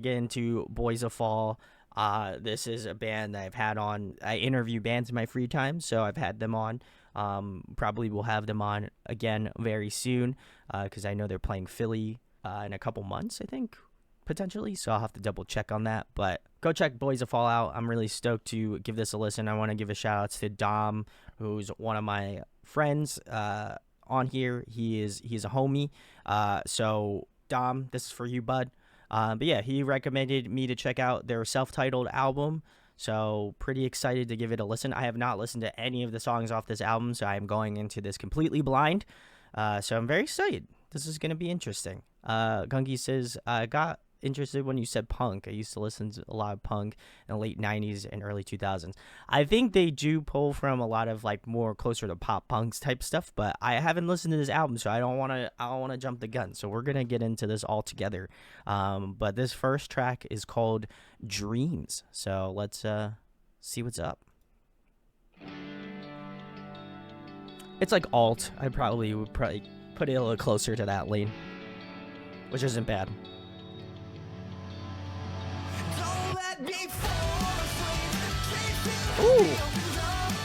Get into Boys of Fall. This is a band that I've had on. I interview bands in my free time, so I've had them on. Probably will have them on again very soon because I know they're playing Philly in a couple months, I think, potentially. So I'll have to double check on that. But go check Boys of Fall out. I'm really stoked to give this a listen. I want to give a shout out to Dom, who's one of my friends on here. He's a homie. So Dom, this is for you, bud. But yeah, he recommended me to check out their self-titled album. So pretty excited to give it a listen. I have not listened to any of the songs off this album, so I'm going into this completely blind. So I'm very excited. This is going to be interesting. Gungi says, I got interested when you said punk. I used to listen to a lot of punk in the late 90s and early 2000s. I think they do pull from a lot of like more closer to pop punks type stuff, but I haven't listened to this album, so I don't want to jump the gun. So we're going to get into this all together. But this first track is called Dreams. So let's see what's up. It's like alt. I would put it a little closer to that lane, which isn't bad. Ooh.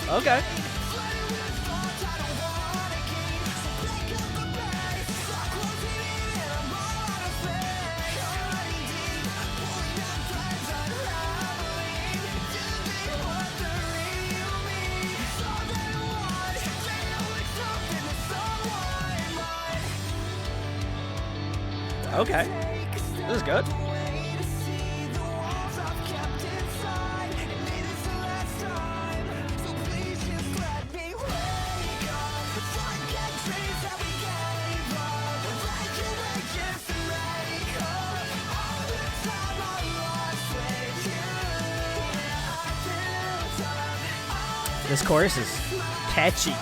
Okay. Okay. This is good. This chorus is catchy.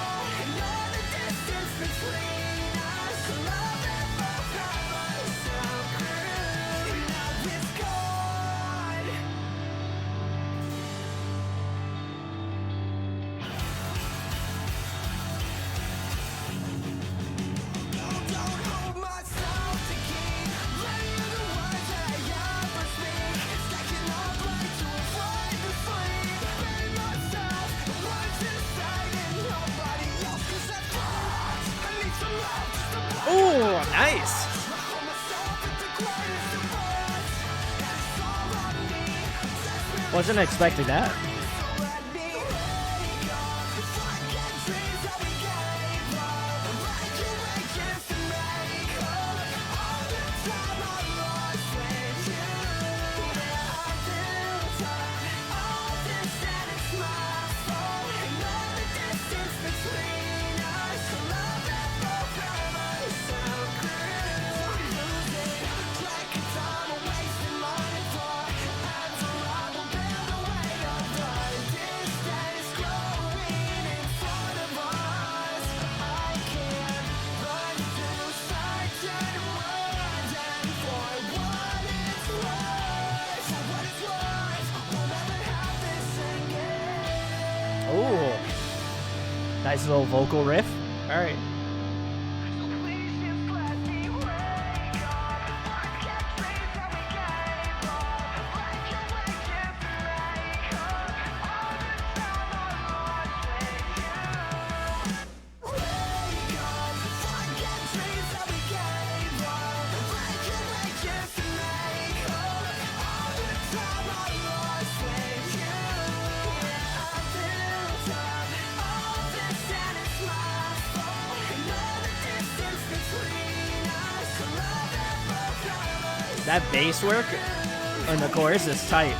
Oh, nice. Wasn't expecting that. Ooh. Nice little vocal riff. All right. That bass work in the chorus is tight.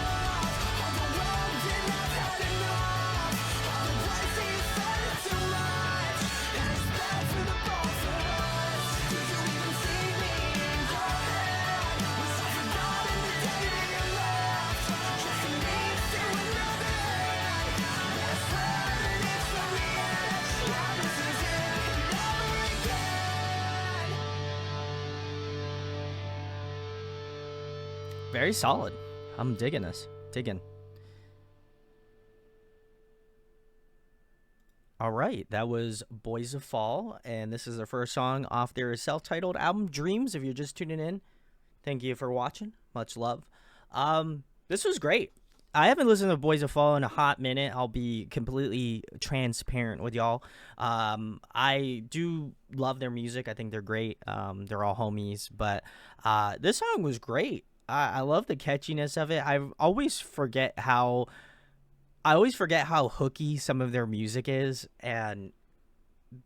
Very solid. I'm digging this. All right, that was Boys of Fall, and this is their first song off their self-titled album, Dreams. If you're just tuning in, thank you for watching. Much love. This was great. I haven't listened to Boys of Fall in a hot minute. I'll be completely transparent with y'all. I do love their music. I think they're great. They're all homies, but this song was great. I love the catchiness of it. I always forget how hooky some of their music is, and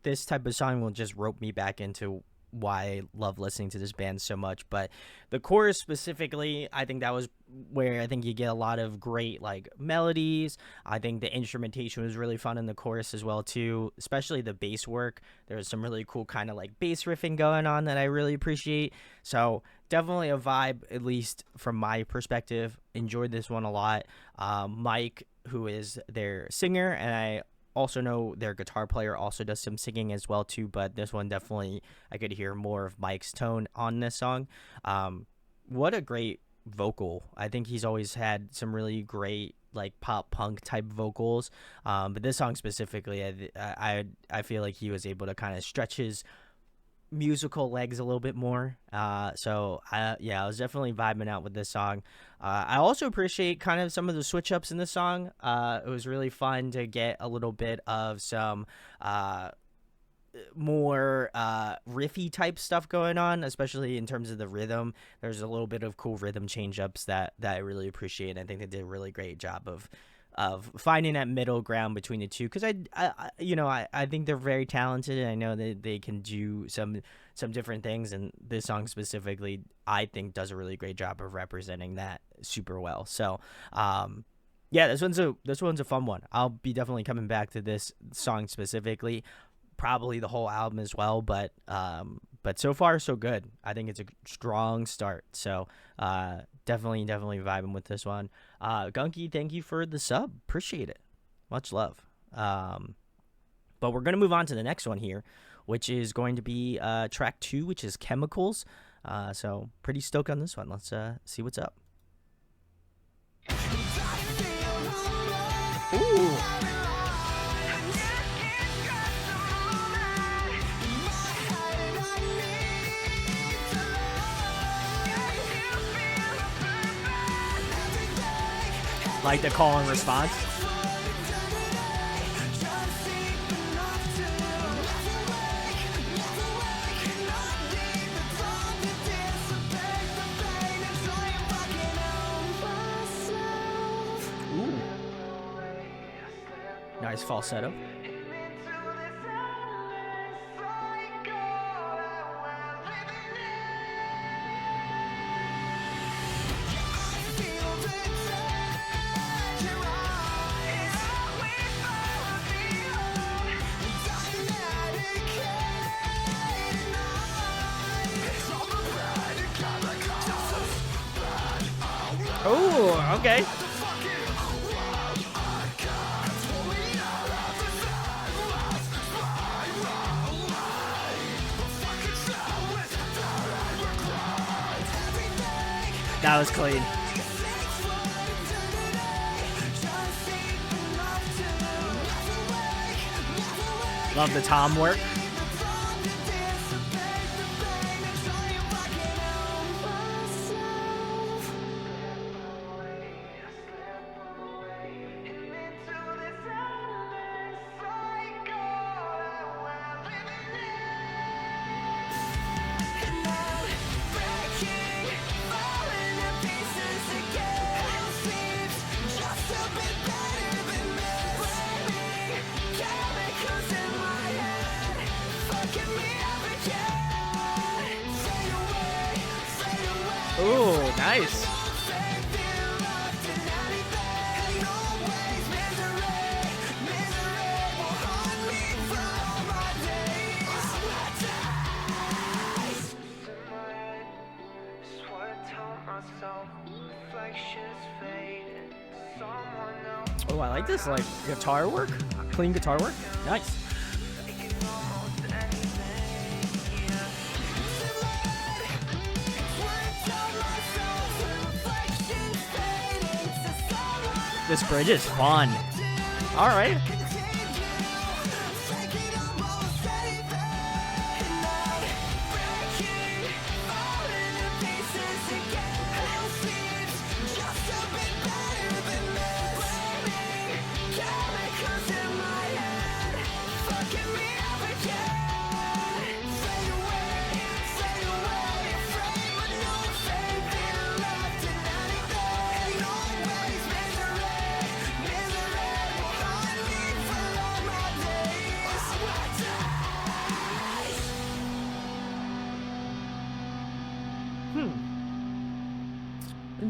this type of song will just rope me back into why I love listening to this band so much. But the chorus specifically, I think that was where I think you get a lot of great like melodies. I think the instrumentation was really fun in the chorus as well too, especially the bass work. There was some really cool kind of like bass riffing going on that I really appreciate. So definitely a vibe, at least from my perspective. Enjoyed this one a lot. Mike, who is their singer, and I also know their guitar player also does some singing as well too, but this one definitely I could hear more of Mike's tone on this song. What a great vocal. I think he's always had some really great like pop punk type vocals, but this song specifically, I feel like he was able to kind of stretch his musical legs a little bit more. Yeah, I was definitely vibing out with this song. I also appreciate kind of some of the switch ups in the song. It was really fun to get a little bit of some more riffy type stuff going on, especially in terms of the rhythm. There's a little bit of cool rhythm change ups that I really appreciate. I think they did a really great job of finding that middle ground between the two, because I think they're very talented, and I know that they can do some different things, and this song specifically I think does a really great job of representing that super well. So yeah, this one's a fun one. I'll be definitely coming back to this song specifically, probably the whole album as well, but so far so good. I think it's a strong start. So definitely vibing with this one. Gunky, thank you for the sub. Appreciate it. Much love. But we're going to move on to the next one here, which is going to be track 2, which is Chemicals. So pretty stoked on this one. Let's see what's up. Ooh. Like the call and response. Ooh. Nice falsetto. Oh, okay. That was clean. Love the tom work. Ooh, nice. Oh, I like this, like, guitar work. Clean guitar work. Nice. This bridge is fun. All right.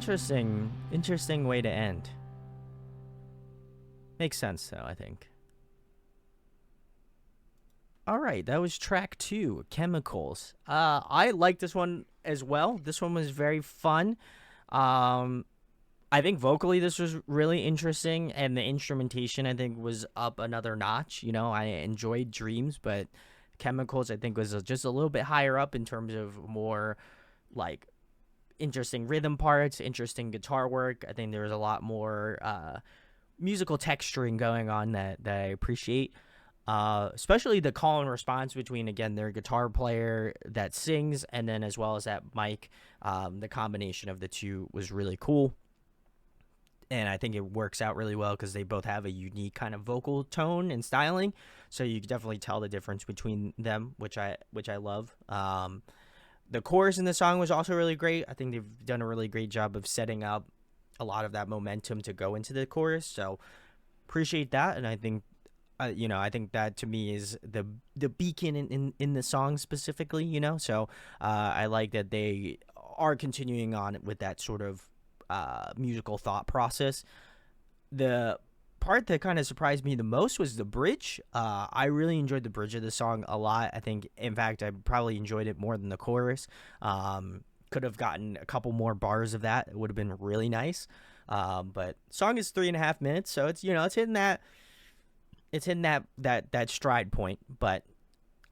Interesting way to end. Makes sense though, I think. All right, that was track 2, Chemicals. I like this one as well. This one was very fun. Um, I think vocally this was really interesting, and the instrumentation I think was up another notch. You know, I enjoyed Dreams, but Chemicals I think was just a little bit higher up in terms of more like interesting rhythm parts, interesting guitar work. I think there was a lot more musical texturing going on that I appreciate. Especially the call and response between, again, their guitar player that sings and then as well as that mic. The combination of the two was really cool. And I think it works out really well because they both have a unique kind of vocal tone and styling. So you can definitely tell the difference between them, which I love. The chorus in the song was also really great. I think they've done a really great job of setting up a lot of that momentum to go into the chorus. So appreciate that. And I think I think that to me is the beacon in the song specifically, so I like that they are continuing on with that sort of musical thought process. The part that kind of surprised me the most was the bridge. I really enjoyed the bridge of the song a lot. I think, in fact, I probably enjoyed it more than the chorus. Could have gotten a couple more bars of that. It would have been really nice. But song is 3.5 minutes, so it's it's hitting that stride point, but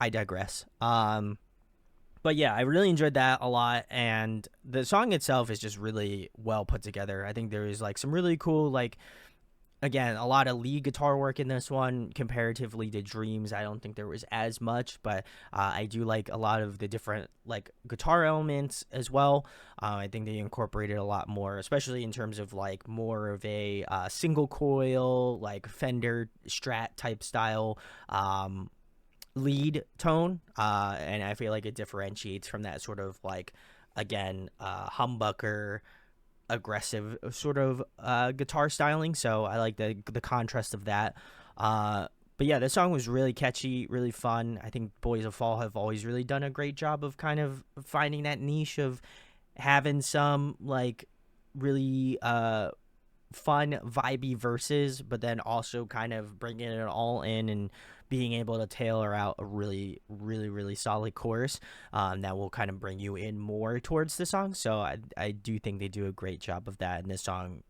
I digress. But yeah, I really enjoyed that a lot, and the song itself is just really well put together. I think there is like some really cool, like, again, a lot of lead guitar work in this one comparatively to Dreams. I don't think there was as much, but I do like a lot of the different like guitar elements as well. I think they incorporated a lot more, especially in terms of like more of a single coil, like Fender Strat type style lead tone. And I feel like it differentiates from that sort of like, again, humbucker aggressive sort of guitar styling, so I like the contrast of that. But yeah, this song was really catchy, really fun. I think Boys of Fall have always really done a great job of kind of finding that niche of having some like really fun vibey verses, but then also kind of bringing it all in and being able to tailor out a really, really, really solid chorus that will kind of bring you in more towards the song. So I do think they do a great job of that, and this song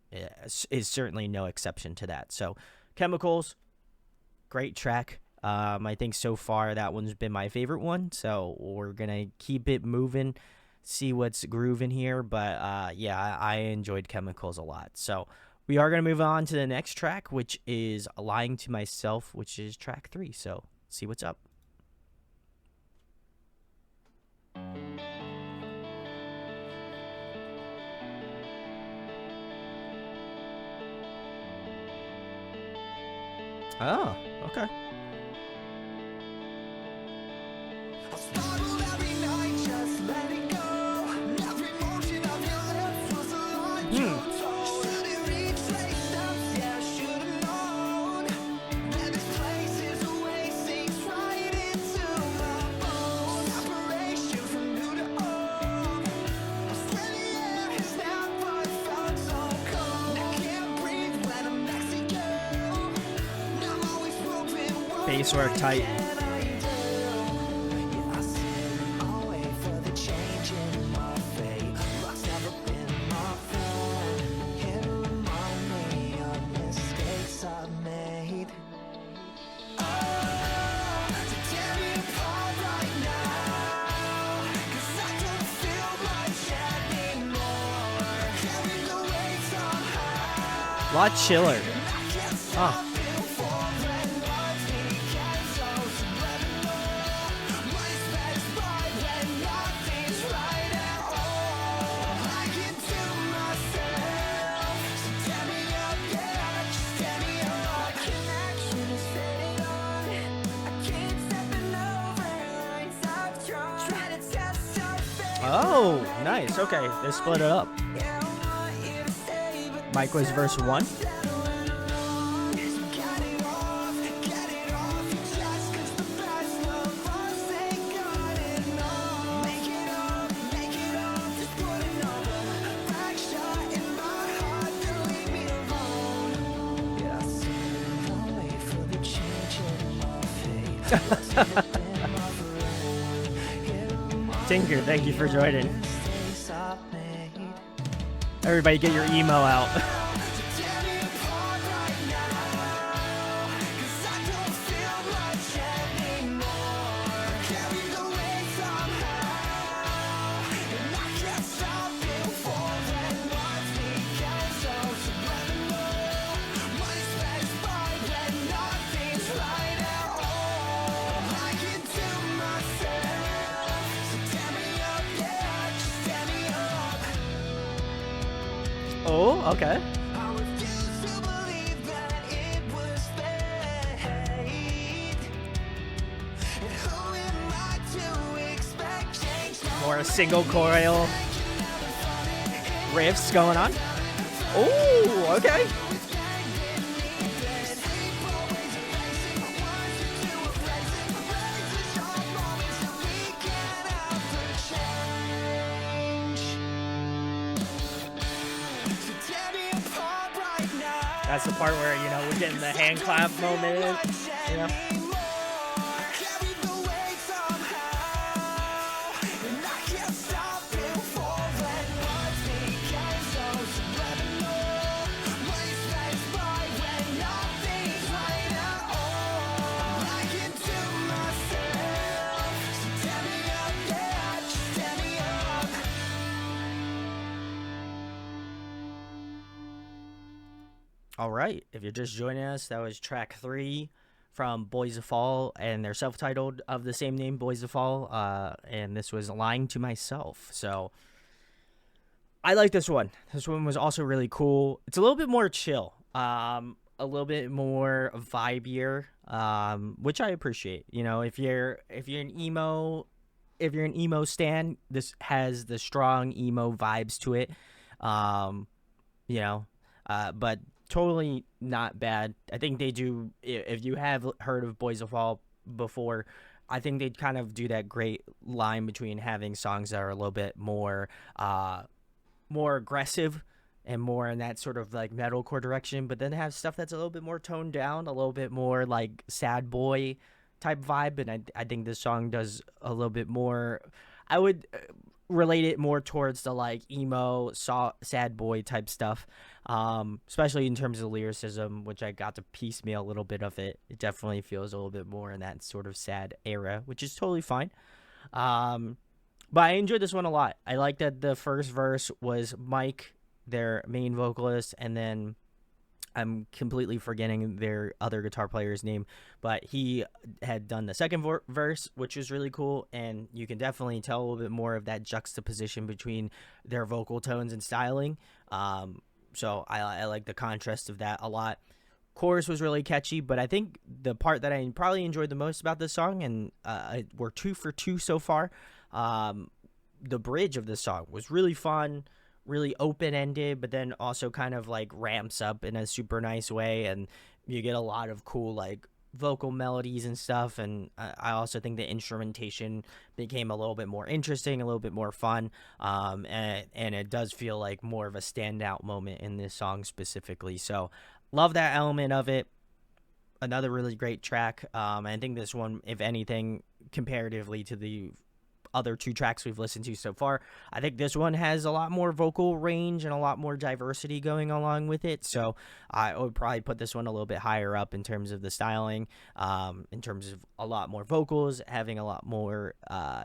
is certainly no exception to that. So Chemicals, great track. I think so far that one's been my favorite one, so we're going to keep it moving, see what's grooving here. But yeah, I enjoyed Chemicals a lot. So we are going to move on to the next track, which is Lying to Myself, which is track 3. So, see what's up. Oh, okay. Bass work tight. A lot chiller. Oh. Oh, nice. Okay, they split it up. Mike was verse 1. Tinker, thank you for joining. Everybody get your emo out. Oh, okay. More single coil riffs going on. Oh, okay. That's the part where, you know, we're getting the hand clap moment, you know. All right, if you're just joining us, that was track 3 from Boys of Fall, and they're self-titled of the same name, Boys of Fall, and this was Lying to Myself. So I like this one. This one was also really cool. It's a little bit more chill, a little bit more vibier, which I appreciate. You know, if you're an emo stan, this has the strong emo vibes to it. You know, but totally not bad. I think they do. If you have heard of Boys of Fall before, I think they kind of do that great line between having songs that are a little bit more aggressive and more in that sort of like metalcore direction, but then have stuff that's a little bit more toned down, a little bit more like sad boy type vibe. And I think this song does a little bit more. I would relate it more towards the like emo, sad boy type stuff, especially in terms of lyricism, which I got to piecemeal a little bit of it. It definitely feels a little bit more in that sort of sad era, which is totally fine. But I enjoyed this one a lot. I like that the first verse was Mike, their main vocalist, and then I'm completely forgetting their other guitar player's name, but he had done the second verse, which was really cool, and you can definitely tell a little bit more of that juxtaposition between their vocal tones and styling. So I like the contrast of that a lot. Chorus was really catchy, but I think the part that I probably enjoyed the most about this song, and we're 2 for 2 so far, the bridge of this song was really fun, really open-ended, but then also kind of like ramps up in a super nice way, and you get a lot of cool like vocal melodies and stuff. And I also think the instrumentation became a little bit more interesting, a little bit more fun, and it does feel like more of a standout moment in this song specifically. So love that element of it. Another really great track. I think this one, if anything, comparatively to the other 2 tracks we've listened to so far, I think this one has a lot more vocal range and a lot more diversity going along with it. So I would probably put this one a little bit higher up in terms of the styling, in terms of a lot more vocals, having a lot more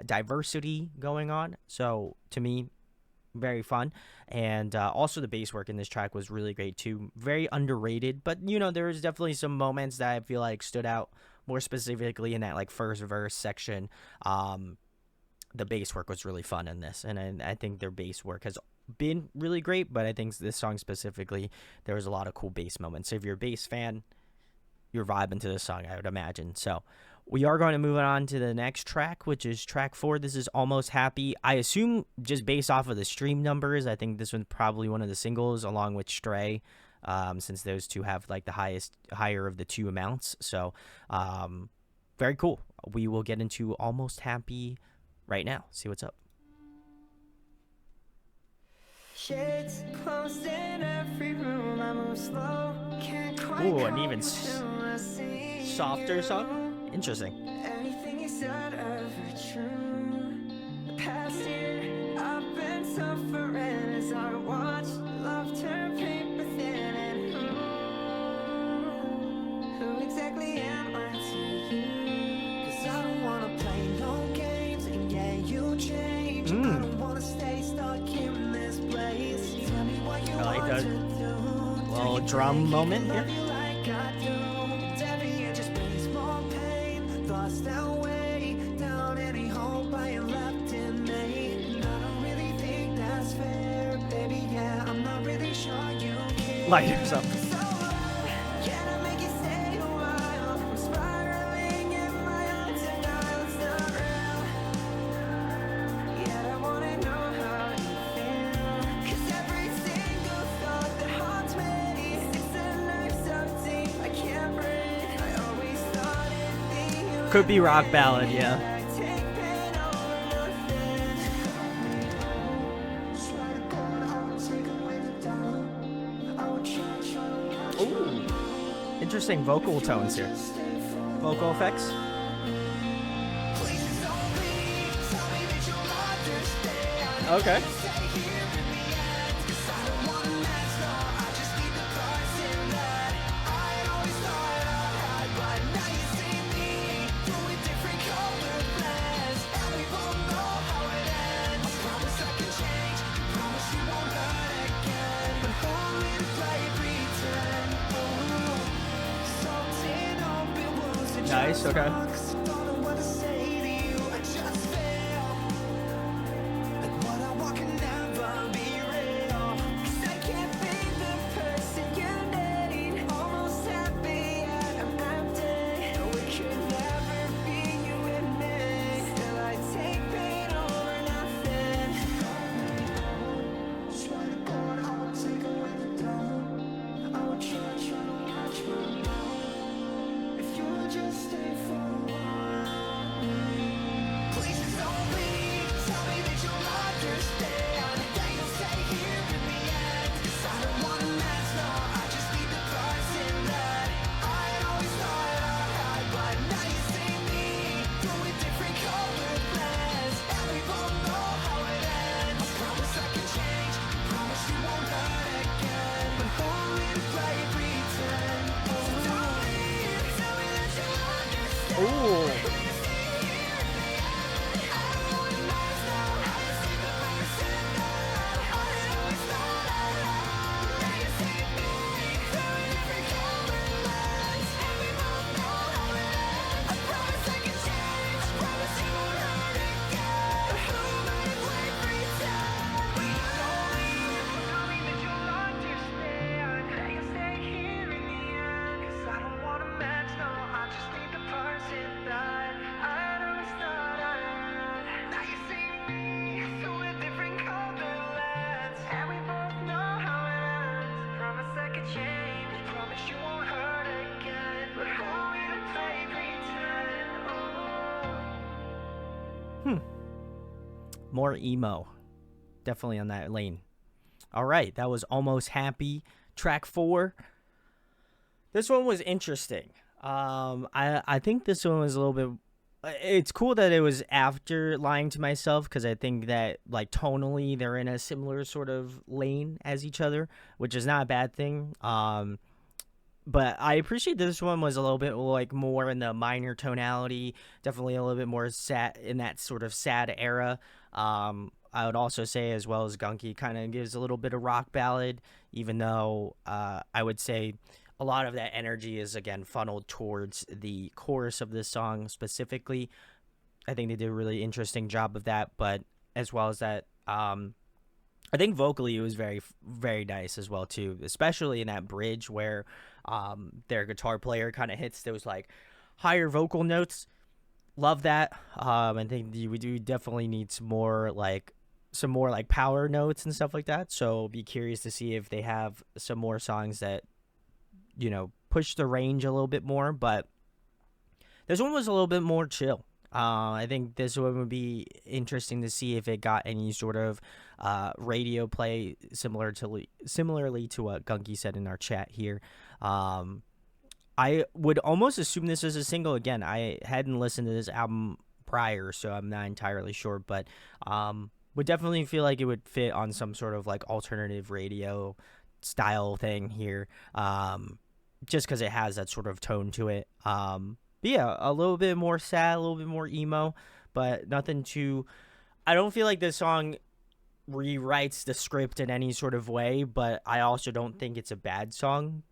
diversity going on. So to me, very fun. And also the bass work in this track was really great too. Very underrated, but you know, there was definitely some moments that I feel like stood out more specifically in that like first verse section. The bass work was really fun in this, and I think their bass work has been really great, but I think this song specifically, there was a lot of cool bass moments. So if you're a bass fan, you're vibing to this song, I would imagine. So we are going to move on to the next track, which is track 4. This is Almost Happy. I assume just based off of the stream numbers, I think this one's probably one of the singles along with Stray, since those two have like the higher of the 2 amounts. So very cool. We will get into Almost Happy right now. See what's up. Shades closed in every room. I move slow. Can't quite. Ooh, an even softer song. Interesting. that ever true? The past year I've been suffering as I watch love turn paper thin. And who exactly am I to you? 'Cause I don't wanna play no games, and yeah, you change. I don't wanna stay stuck in this place. Tell me what you I like want that to do. little drum moment here. Like I do. Every year just brings more pain. Thoughts that way down any hope I am left in me. And I don't really think that's fair, baby. Yeah, I'm not really sure you care. Light yourself. Can I make you stay a while? I'm spiraling in my own denial. It's not real. Yet I wanna know how you feel. 'Cause every single thought that haunts me is a knife so deep I can't breathe. I always thought it'd be you. Could be rock ballad, yeah. I take pain over nothing. Swear to God, I would take away the doubt. I would try to watch you. Ooh. Interesting vocal tones here. Vocal effects. Please don't leave. Tell me that you'll understand. Okay. Stay here in the end. 'Cause I don't want a mess, no. I just need the person that I always thought I had. But now you see me through a different colored lens. And we both know how it ends. I promise I can change. Promise you won't hurt again. But hold me to play pretend. Oh, salting open wounds and Nice, just okay. rocks. Don't know what to say to you. I just fail. Like what I want can never be real. 'Cause I can't be the person you need. Almost happy yet I'm empty. No, it could never be you and me. Still I take pain over nothing. Swear to God, I would take away the doubt. I would try to watch my mouth. If you would just stay for a while. Please don't leave. Tell me that you'll understand. That you'll stay here in the end. 'Cause I don't want a mess, no. I just need the person that I always thought I had. But now you see me through a different colored lens. And we both know how it ends. I promise I can change. Promise you won't hurt again. But hold me to play pretend. So don't leave. Tell me that you'll understand. Ooh. More emo. Definitely on that lane. All right, that was Almost Happy, track 4. This one was interesting. I think this one was a little bit. It's cool that it was after Lying to Myself, because I think that like tonally they're in a similar sort of lane as each other, which is not a bad thing. But I appreciate this one was a little bit like more in the minor tonality, definitely a little bit more sad in that sort of sad era. I would also say, as well as Gunky, kind of gives a little bit of rock ballad, even though I would say a lot of that energy is again funneled towards the chorus of this song specifically. I think they did a really interesting job of that, but as well as that, I think vocally it was very, very nice as well too, especially in that bridge where their guitar player kind of hits those like higher vocal notes. Love that. I think we do definitely need some more like power notes and stuff like that. So be curious to see if they have some more songs that, you know, push the range a little bit more. But this one was a little bit more chill. I think this one would be interesting to see if it got any sort of radio play similarly to what Gunky said in our chat here. I would almost assume this is a single. Again, I hadn't listened to this album prior, so I'm not entirely sure, but would definitely feel like it would fit on some sort of like alternative radio style thing here, just because it has that sort of tone to it. But yeah, a little bit more sad, a little bit more emo, but nothing too. I don't feel like this song rewrites the script in any sort of way, but I also don't think it's a bad song,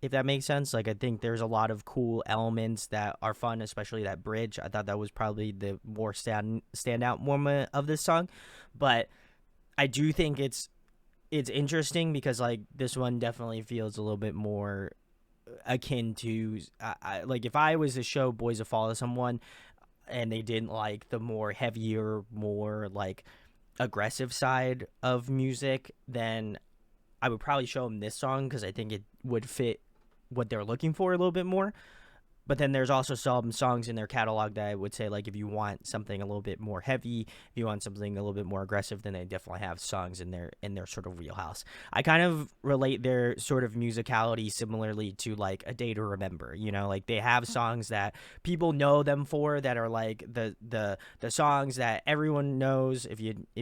if that makes sense. Like, I think there's a lot of cool elements that are fun, especially that bridge. I thought that was probably the more standout moment of this song, but I do think it's interesting because like this one definitely feels a little bit more akin to like if I was to show Boys of Fall to someone and they didn't like the more heavier, more like aggressive side of music, then I would probably show them this song because I think it would fit what they're looking for a little bit more. But then there's also some songs in their catalog that I would say, like, if you want something a little bit more heavy, if you want something a little bit more aggressive, then they definitely have songs in their sort of wheelhouse. I kind of relate their sort of musicality similarly to like A Day to Remember. You know, like they have songs that people know them for, that are like the songs that everyone knows. If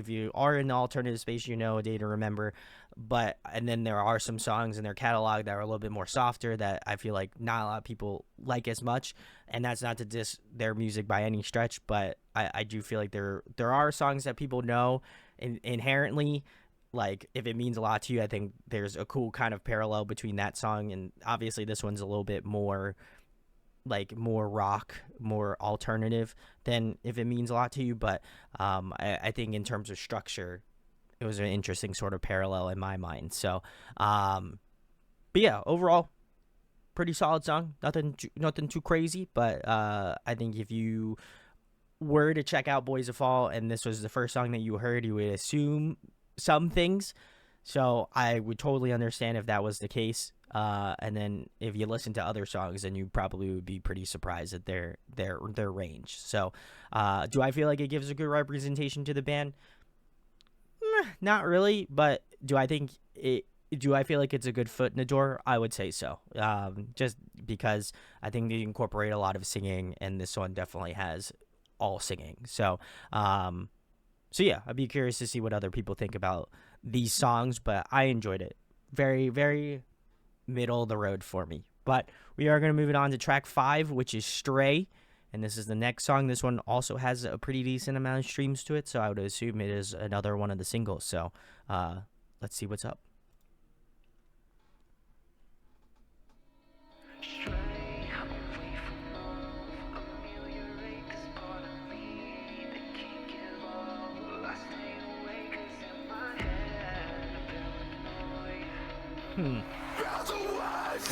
you are in the alternative space, you know A Day to Remember. But and then there are some songs in their catalog that are a little bit more softer that I feel like not a lot of people like as much, and that's not to diss their music by any stretch, but I do feel like there are songs that people know inherently. Like if it means a lot to you, I think there's a cool kind of parallel between that song and obviously this one's a little bit more like more rock, more alternative than if it means a lot to you. But I think in terms of structure, it was an interesting sort of parallel in my mind. So, but yeah, overall, pretty solid song. Nothing too crazy, but I think if you were to check out Boys of Fall and this was the first song that you heard, you would assume some things. So I would totally understand if that was the case. And then if you listen to other songs, then you probably would be pretty surprised at their range. So, do I feel like it gives a good representation to the band? Not really, but do I think it? Do I feel like it's a good foot in the door? I would say so. Just because I think they incorporate a lot of singing, and this one definitely has all singing. So, so yeah, I'd be curious to see what other people think about these songs, but I enjoyed it. Very, very middle of the road for me. But we are going to move it on to track 5, which is Stray. And this is the next song. This one also has a pretty decent amount of streams to it, so I would assume it is another one of the singles. So let's see what's up.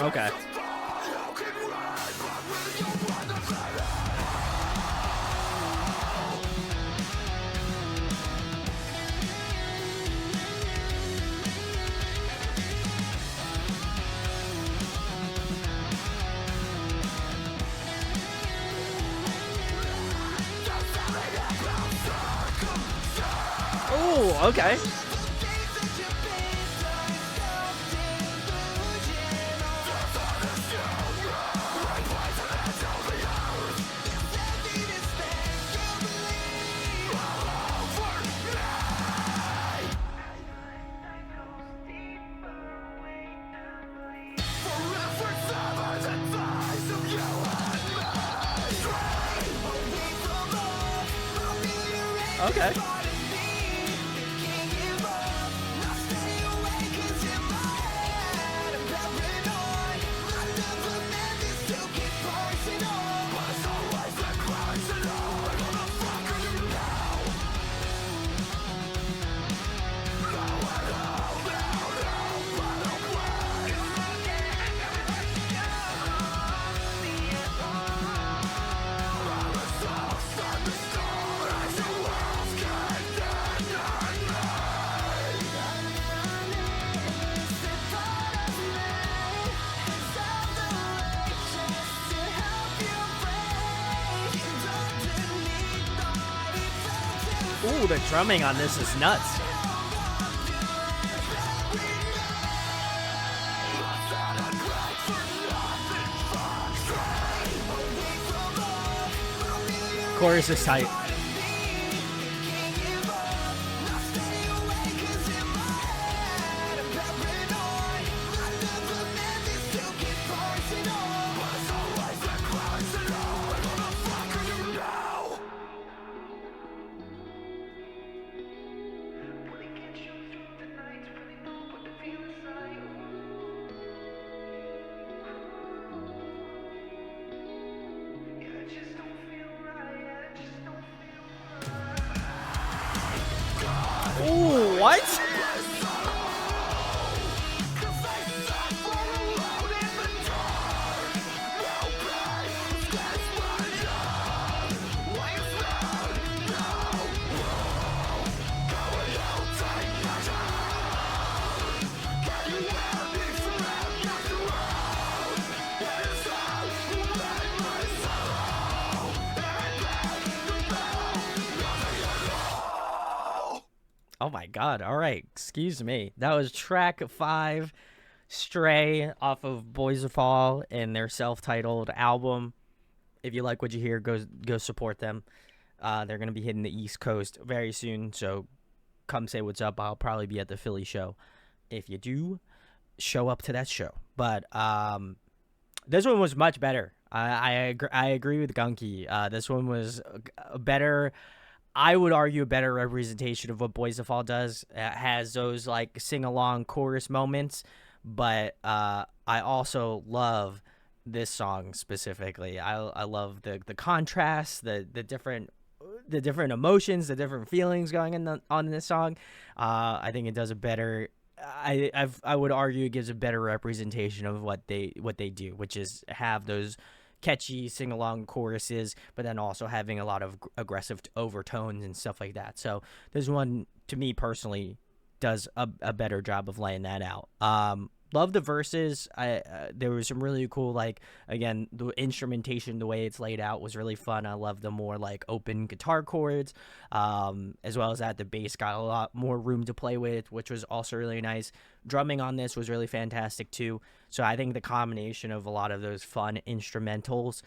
Okay. Oh, okay. Okay. Ooh, the drumming on this is nuts. Chorus is tight. Ooh, what? Oh my god, alright, excuse me. That was track 5, Stray, off of Boys of Fall and their self-titled album. If you like what you hear, go support them. They're gonna be hitting the East Coast very soon, so come say what's up. I'll probably be at the Philly show. If you do, show up to that show. But this one was much better. I agree with Gunky. This one was a better. I would argue a better representation of what Boys of Fall does. It has those like sing along chorus moments, but I also love this song specifically. I love the contrast, the different emotions, the different feelings going on this song. I think it does a better. I would argue it gives a better representation of what they do, which is have those catchy sing along choruses, but then also having a lot of aggressive overtones and stuff like that. So this one, to me personally, does a better job of laying that out. Love the verses. There was some really cool, like, again, the instrumentation, the way it's laid out was really fun. I love the more like open guitar chords, as well as that the bass got a lot more room to play with, which was also really nice. Drumming on this was really fantastic too. So I think the combination of a lot of those fun instrumentals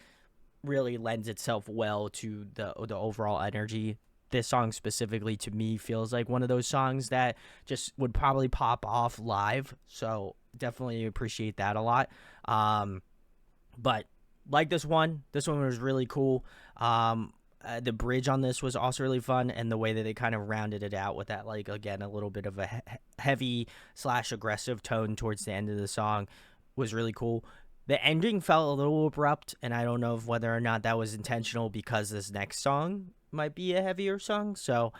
really lends itself well to the overall energy. This song specifically, to me, feels like one of those songs that just would probably pop off live. So definitely appreciate that a lot. But like this one was really cool. The bridge on this was also really fun, and the way that they kind of rounded it out with that, like, again, a little bit of a heavy / aggressive tone towards the end of the song was really cool. The ending felt a little abrupt, and I don't know whether or not that was intentional, because this next song might be a heavier song. So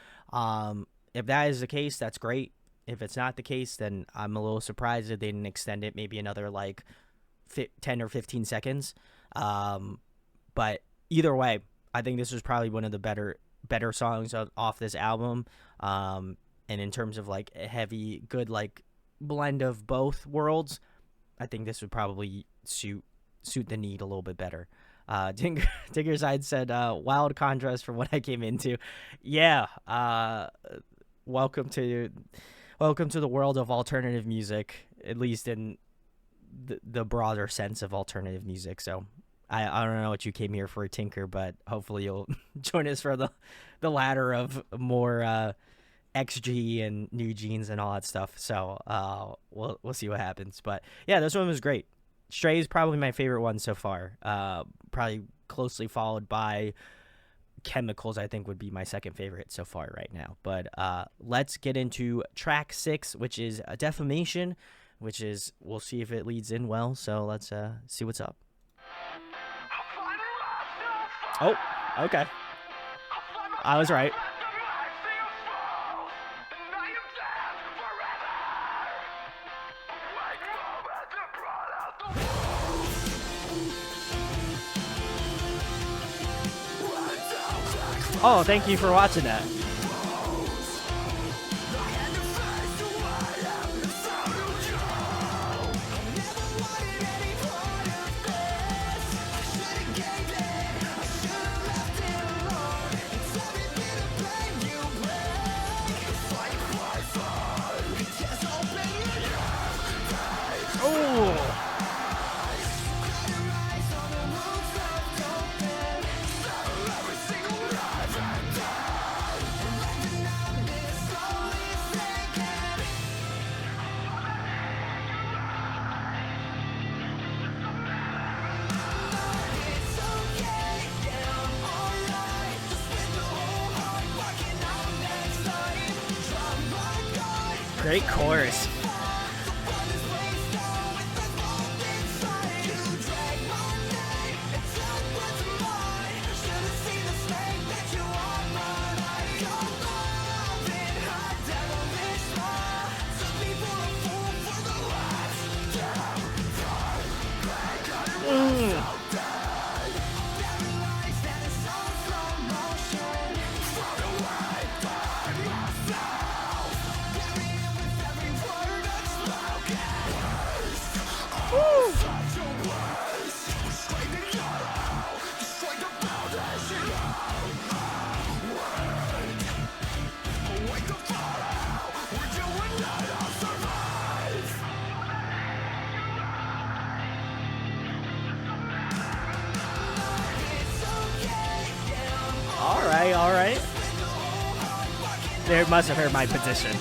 if that is the case, that's great. If it's not the case, then I'm a little surprised that they didn't extend it maybe another like 10 or 15 seconds. But either way, I think this was probably one of the better songs off this album. And in terms of like a heavy, good like blend of both worlds, I think this would probably suit the need a little bit better. Digger Side said, wild contrast from what I came into. Yeah. Welcome to the world of alternative music, at least in the broader sense of alternative music. So I don't know what you came here for, Tinker, but hopefully you'll join us for the latter of more XG and New Jeans and all that stuff. So we'll see what happens. But yeah, this one was great. Stray is probably my favorite one so far. Probably closely followed by Chemicals, I think, would be my second favorite so far right now. But let's get into track 6, which is Defamation, which is, we'll see if it leads in well. So let's see what's up. Oh, okay. I was right. Oh, thank you for watching that. Oh. Great chorus. All right. They must have heard my petition.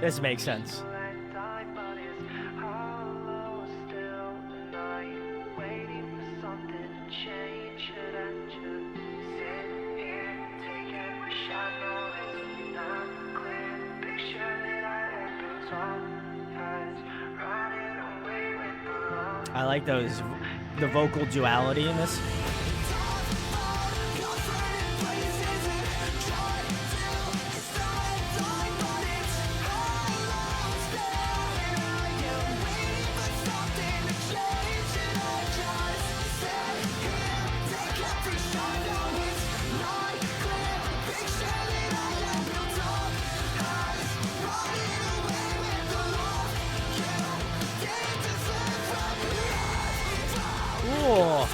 This makes sense. I like the vocal duality in this. Ooh.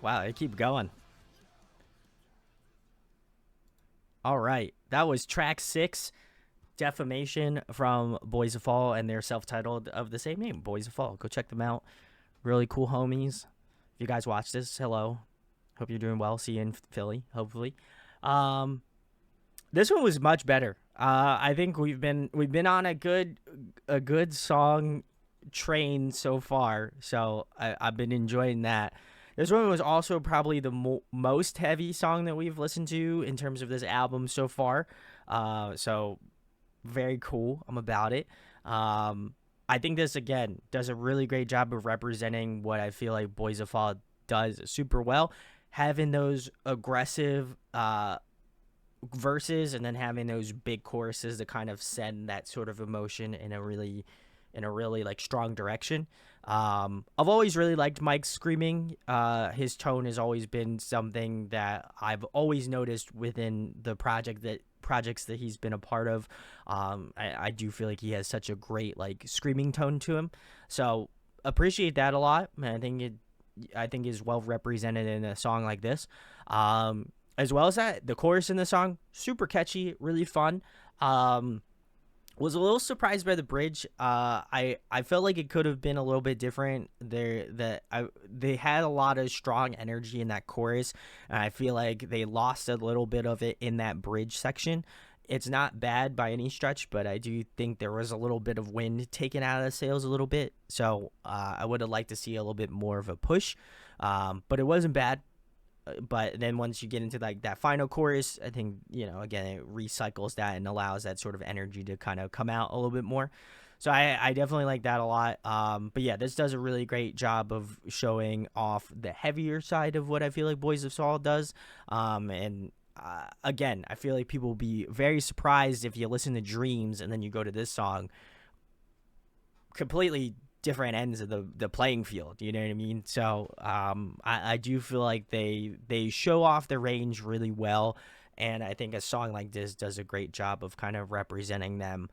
Wow, they keep going. All right. That was track 6, Defamation, from Boys of Fall, and their self-titled of the same name, Boys of Fall. Go check them out. Really cool homies. If you guys watch this, hello. Hope you're doing well. See you in Philly, hopefully. This one was much better. I think we've been on a good song train so far, so I've been enjoying that. This one was also probably the most heavy song that we've listened to in terms of this album so far. So very cool. I'm about it. I think this, again, does a really great job of representing what I feel like Boys of Fall does super well. Having those aggressive verses and then having those big choruses to kind of send that sort of emotion in a really like strong direction. I've always really liked Mike's screaming. His tone has always been something that I've always noticed within the projects that he's been a part of. I do feel like he has such a great like screaming tone to him, so appreciate that a lot. I think is well represented in a song like this. As well as that, the chorus in the song, super catchy, really fun. Was a little surprised by the bridge. I felt like it could have been a little bit different. They had a lot of strong energy in that chorus, and I feel like they lost a little bit of it in that bridge section. It's not bad by any stretch, but I do think there was a little bit of wind taken out of the sails a little bit. So I would have liked to see a little bit more of a push, but it wasn't bad. But then once you get into like that final chorus, I think, again, it recycles that and allows that sort of energy to kind of come out a little bit more. So I definitely like that a lot. But yeah, this does a really great job of showing off the heavier side of what I feel like Boys of Saul does. And again, I feel like people will be very surprised if you listen to Dreams and then you go to this song. Completely different ends of the playing field, you know what I mean? So I do feel like they show off the range really well, and I think a song like this does a great job of kind of representing them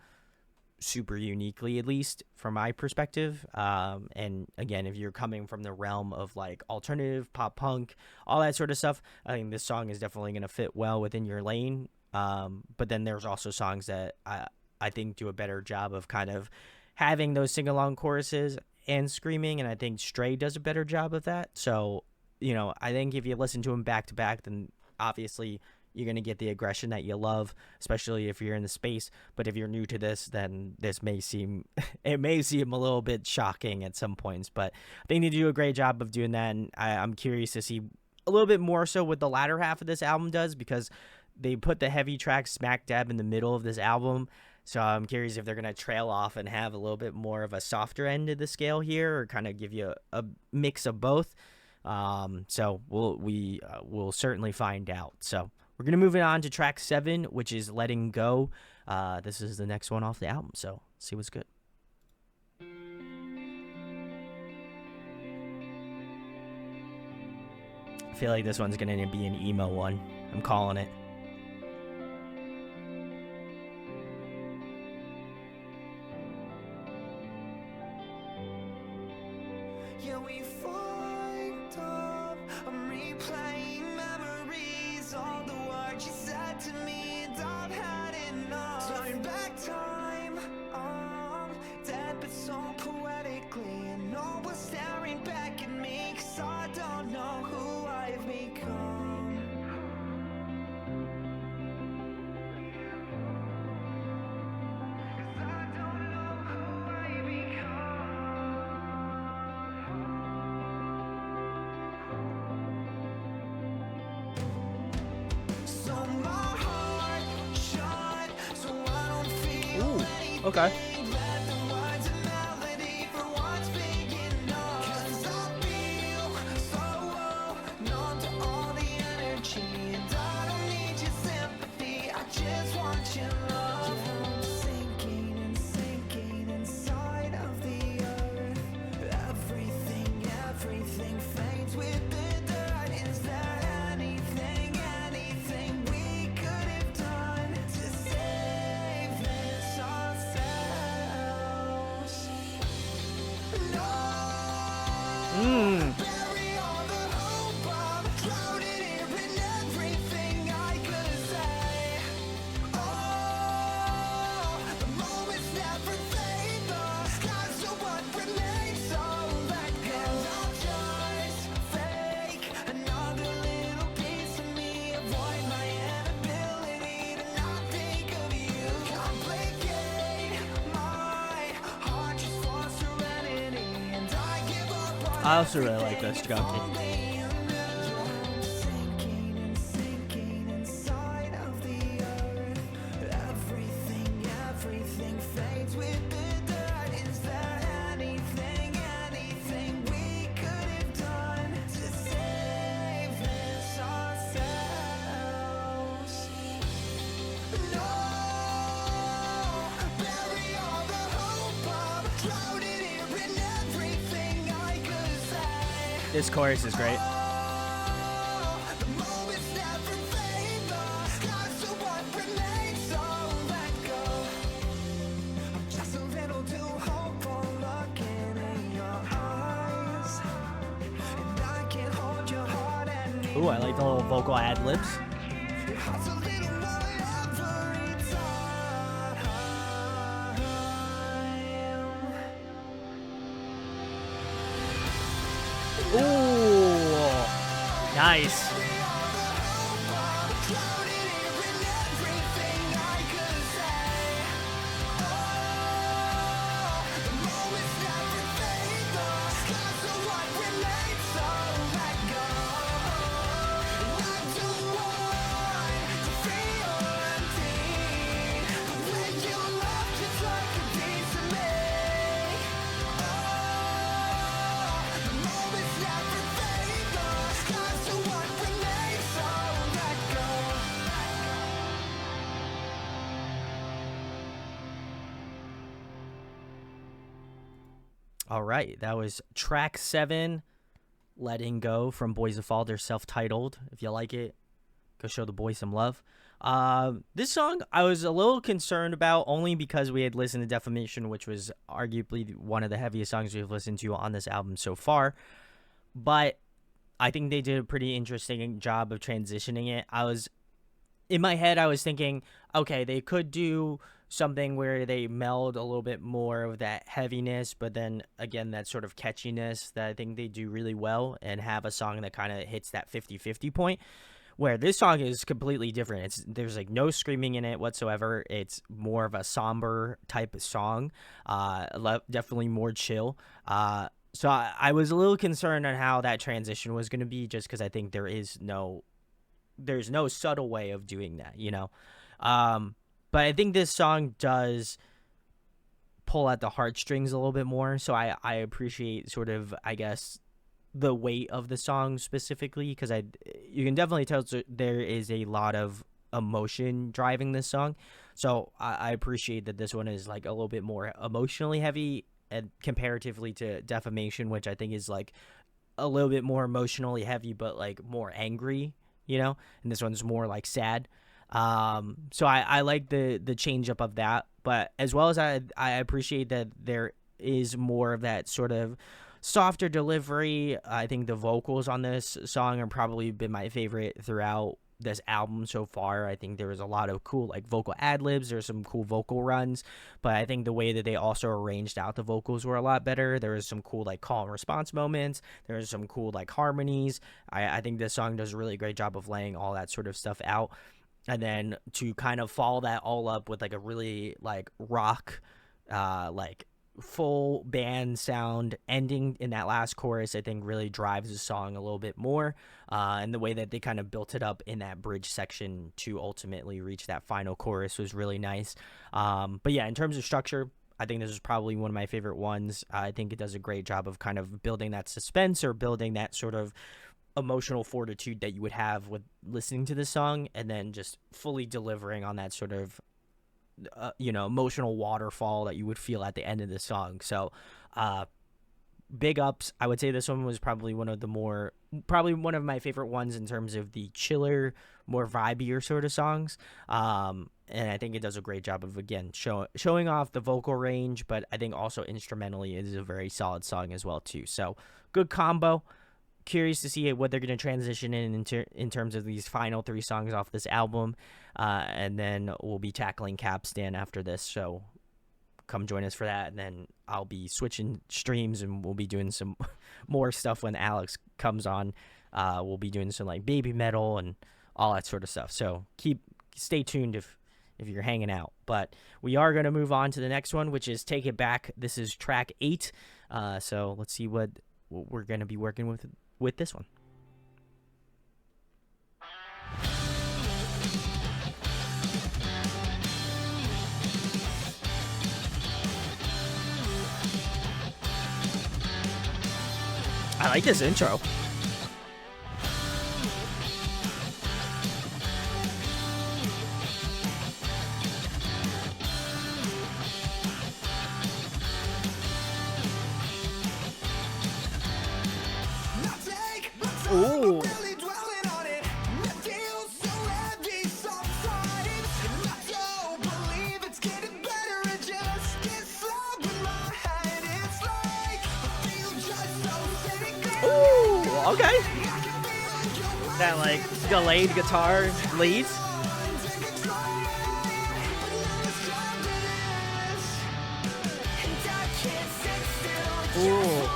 super uniquely, at least from my perspective. And again, if you're coming from the realm of like alternative pop punk, all that sort of stuff, I think this song is definitely going to fit well within your lane. But then there's also songs that I think do a better job of kind of having those sing along choruses and screaming, and I think Stray does a better job of that. So, I think if you listen to them back to back, then obviously you're going to get the aggression that you love, especially if you're in the space. But if you're new to this, then this may seem it may seem a little bit shocking at some points. But I think they do a great job of doing that, and I'm curious to see a little bit more so what the latter half of this album does, because they put the heavy tracks smack dab in the middle of this album. So I'm curious if they're gonna trail off and have a little bit more of a softer end of the scale here, or kind of give you a mix of both. So we'll certainly find out. So we're gonna move it on to track 7, which is "Letting Go." This is the next one off the album. So see what's good. I feel like this one's gonna be an emo one. I'm calling it. Yeah, we fucked up. I'm replaying memories. All the words you said to me, and I've had enough. Turn back time, dead but so poetically. And no one's staring back at me, 'cause I don't know who I've become. 'Cause I don't know who I've become. So my heart shut, so I don't feel anything. Okay. Let the words and melody for what's big enough. 'Cause I feel so numb to all the energy, and I don't need your sympathy, I just want your love. Yeah, I'm sinking inside of the earth. Everything fades with the dirt. Is there anything we could have done to save this ourselves? No. Bury all the hope, I'm drowning here in everything I could say. Oh, the moments never fade, the skies are what remains, so let go. And I'll just fake another little piece of me, avoid my inability to not think of you. Complicate my heart just for serenity, and I give up on I also really like this junkie. Sinking inside of the earth. Everything fades with the dirt. Is there anything we could have done to save this ourselves? No. Bury all the hope, I'm drowning here in everything I could say. This chorus is great. The moments never fade, the skies are what remains, so let go. I'm just a little too hopeful looking in your eyes, and I can't hold your heart anymore. Ooh, I like the little vocal ad libs. It hurts a little more every time. Ooh, nice. All right, that was track 7, "Letting Go" from Boys of Fall. They're self-titled. If you like it, go show the boys some love. This song I was a little concerned about only because we had listened to Defamation, which was arguably one of the heaviest songs we've listened to on this album so far. But I think they did a pretty interesting job of transitioning it. In my head, I was thinking, okay, they could do something where they meld a little bit more of that heaviness, but then again, that sort of catchiness that I think they do really well and have a song that kind of hits that 50-50 point. Where this song is completely different. There's like no screaming in it whatsoever. It's more of a somber type of song, definitely more chill. So I was a little concerned on how that transition was going to be, just because I think there's no subtle way of doing that. But I think this song does pull at the heartstrings a little bit more. So I appreciate sort of, I guess, the weight of the song specifically, because you can definitely tell there is a lot of emotion driving this song. So I appreciate that this one is like a little bit more emotionally heavy and comparatively to Defamation, which I think is like a little bit more emotionally heavy but like more angry. And this one's more like sad. So I like the change up of that, but as well as I appreciate that there is more of that sort of softer delivery. I think the vocals on this song have probably been my favorite throughout this album so far. I think there was a lot of cool like vocal ad-libs. There's some cool vocal runs, but I think the way that they also arranged out the vocals were a lot better. There was some cool like call and response moments. There was some cool like harmonies. I think this song does a really great job of laying all that sort of stuff out. And then to kind of follow that all up with like a really like rock, like full band sound ending in that last chorus, I think really drives the song a little bit more. And the way that they kind of built it up in that bridge section to ultimately reach that final chorus was really nice. But yeah, in terms of structure, I think this is probably one of my favorite ones. I think it does a great job of kind of building that suspense or building that sort of emotional fortitude that you would have with listening to the song, and then just fully delivering on that sort of emotional waterfall that you would feel at the end of the song. So big ups. I would say this one was probably one of my favorite ones in terms of the chiller, more vibier sort of songs. And I think it does a great job of, again, showing off the vocal range, but I think also instrumentally it is a very solid song as well too. So good combo. Curious to see what they're going to transition in terms of these final 3 songs off this album. And then we'll be tackling Capstan after this. So come join us for that. And then I'll be switching streams and we'll be doing some more stuff when Alex comes on. We'll be doing some like baby metal and all that sort of stuff. So stay tuned if you're hanging out. But we are going to move on to the next one, which is Take It Back. This is track 8. So let's see what we're going to be working with this one. I like this intro. Ooh. Okay. That like delayed guitar leads. Ooh.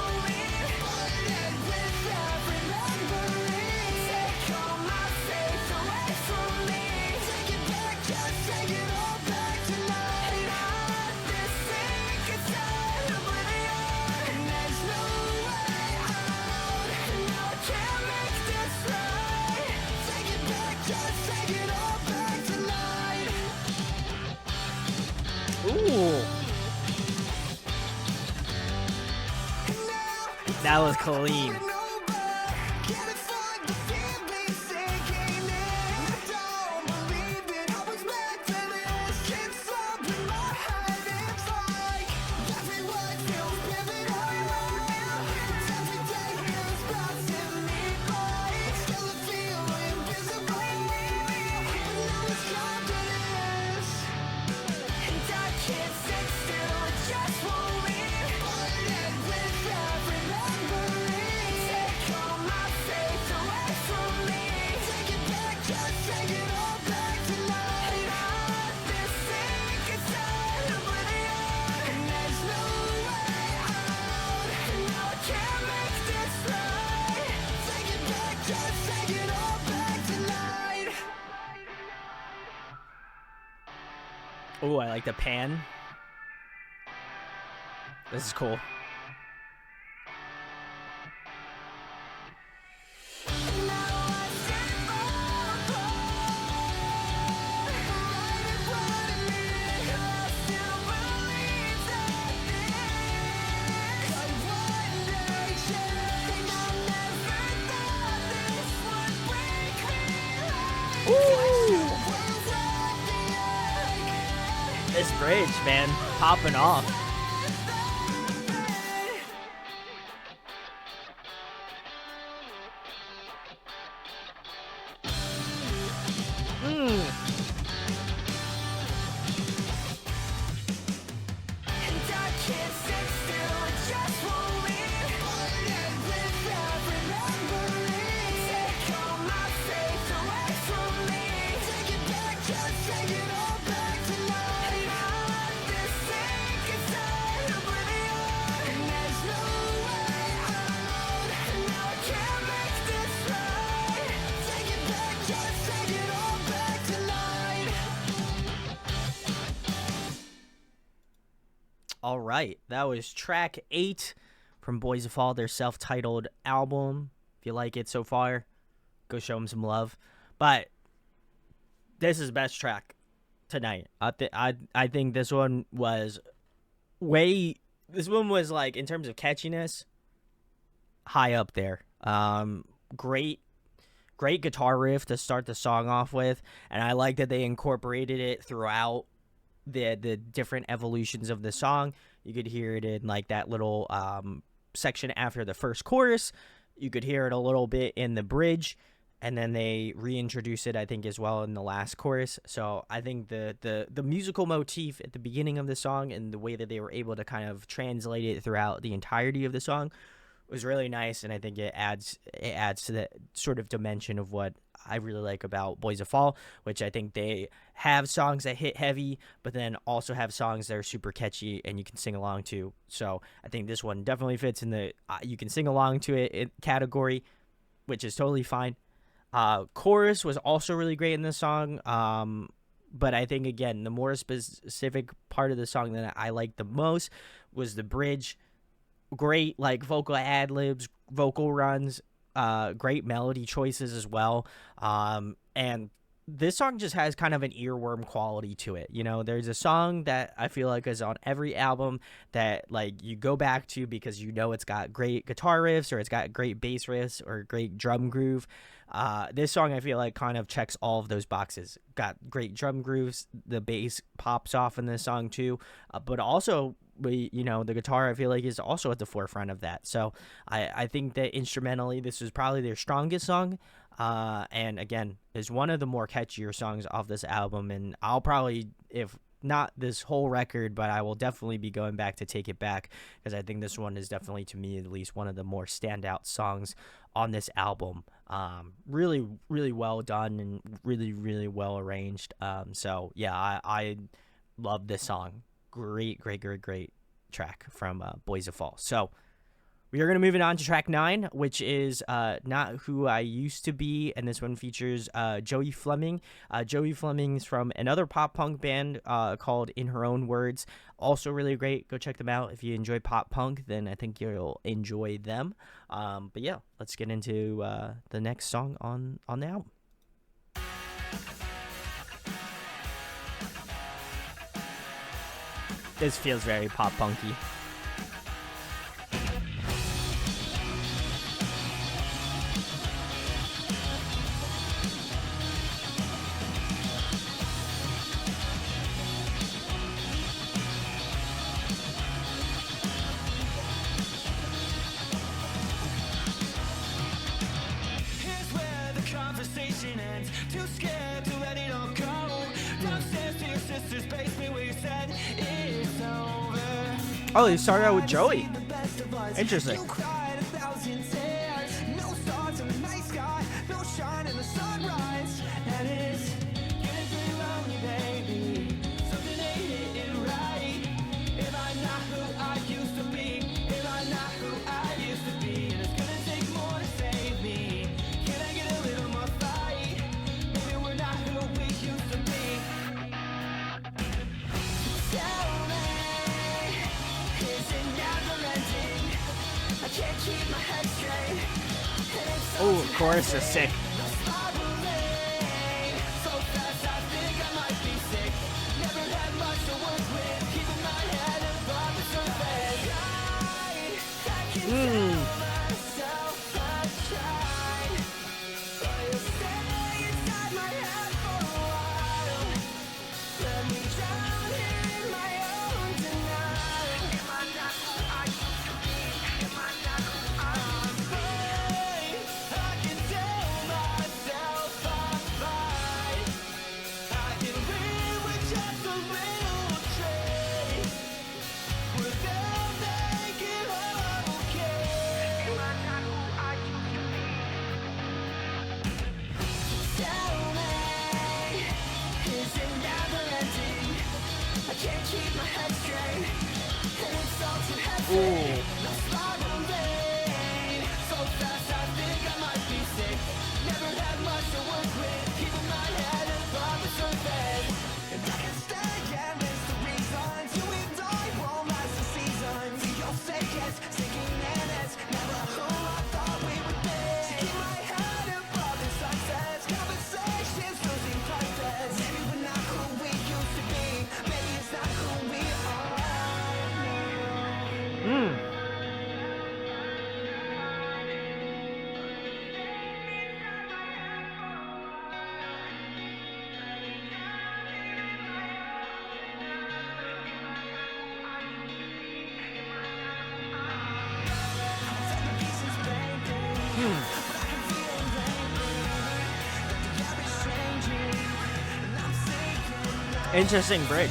Ooh. That was clean. Oh, I like the pan. This is cool. This bridge, man, popping off. All right, that was track 8 from Boys of Fall, their self-titled album. If you like it so far, go show them some love. But this is best track tonight. I think this one was way. This one was like, in terms of catchiness, high up there. Great guitar riff to start the song off with, and I like that they incorporated it throughout the different evolutions of the song. You could hear it in like that little section after the first chorus. You could hear it a little bit in the bridge, and then they reintroduce it, I think, as well in the last chorus. So I think the musical motif at the beginning of the song and the way that they were able to kind of translate it throughout the entirety of the song was really nice, and I think it adds to that sort of dimension of what I really like about Boys of Fall, which I think they have songs that hit heavy, but then also have songs that are super catchy and you can sing along to. So I think this one definitely fits in the you can sing along to it category, which is totally fine. Chorus was also really great in this song, but I think, again, the more specific part of the song that I liked the most was the bridge. Great like vocal ad-libs, vocal runs, great melody choices as well, and this song just has kind of an earworm quality to it. You know, there's a song that I feel like is on every album that like you go back to because you know it's got great guitar riffs or it's got great bass riffs or great drum groove. This song I feel like kind of checks all of those boxes. Got great drum grooves, the bass pops off in this song too, but also the guitar I feel like is also at the forefront of that. So I think that instrumentally this is probably their strongest song, and again is one of the more catchier songs off this album. And I'll probably, if not this whole record, but I will definitely be going back to Take It Back, because I think this one is definitely, to me at least, one of the more standout songs on this album. Really, really well done and really, really well arranged. So yeah, I love this song. Great track from Boys of Fall. So we are going to move it on to track 9, which is Not Who I Used to Be, and this one features Joey Fleming. Joey Fleming's from another pop punk band called In Her Own Words. Also really great. Go check them out. If you enjoy pop punk, then I think you'll enjoy them. But yeah, let's get into the next song on the album. This feels very pop punky. Too scared to let it all go. Downstairs to your sister's basement where you said it's over. Oh, they started out with Joey. Interesting. You cried 1,000 tears. No stars in the night sky, no shine in the sunrise. And it's getting pretty lonely, baby. Something ain't hitting right. Am I not who I used to be? Am I not who I used to be? And it's gonna take more to save me. Can I get a little more fight? Maybe we're not who we used to be. Oh, chorus is sick. Mm. Ooh. Mm. Hmm. Interesting bridge.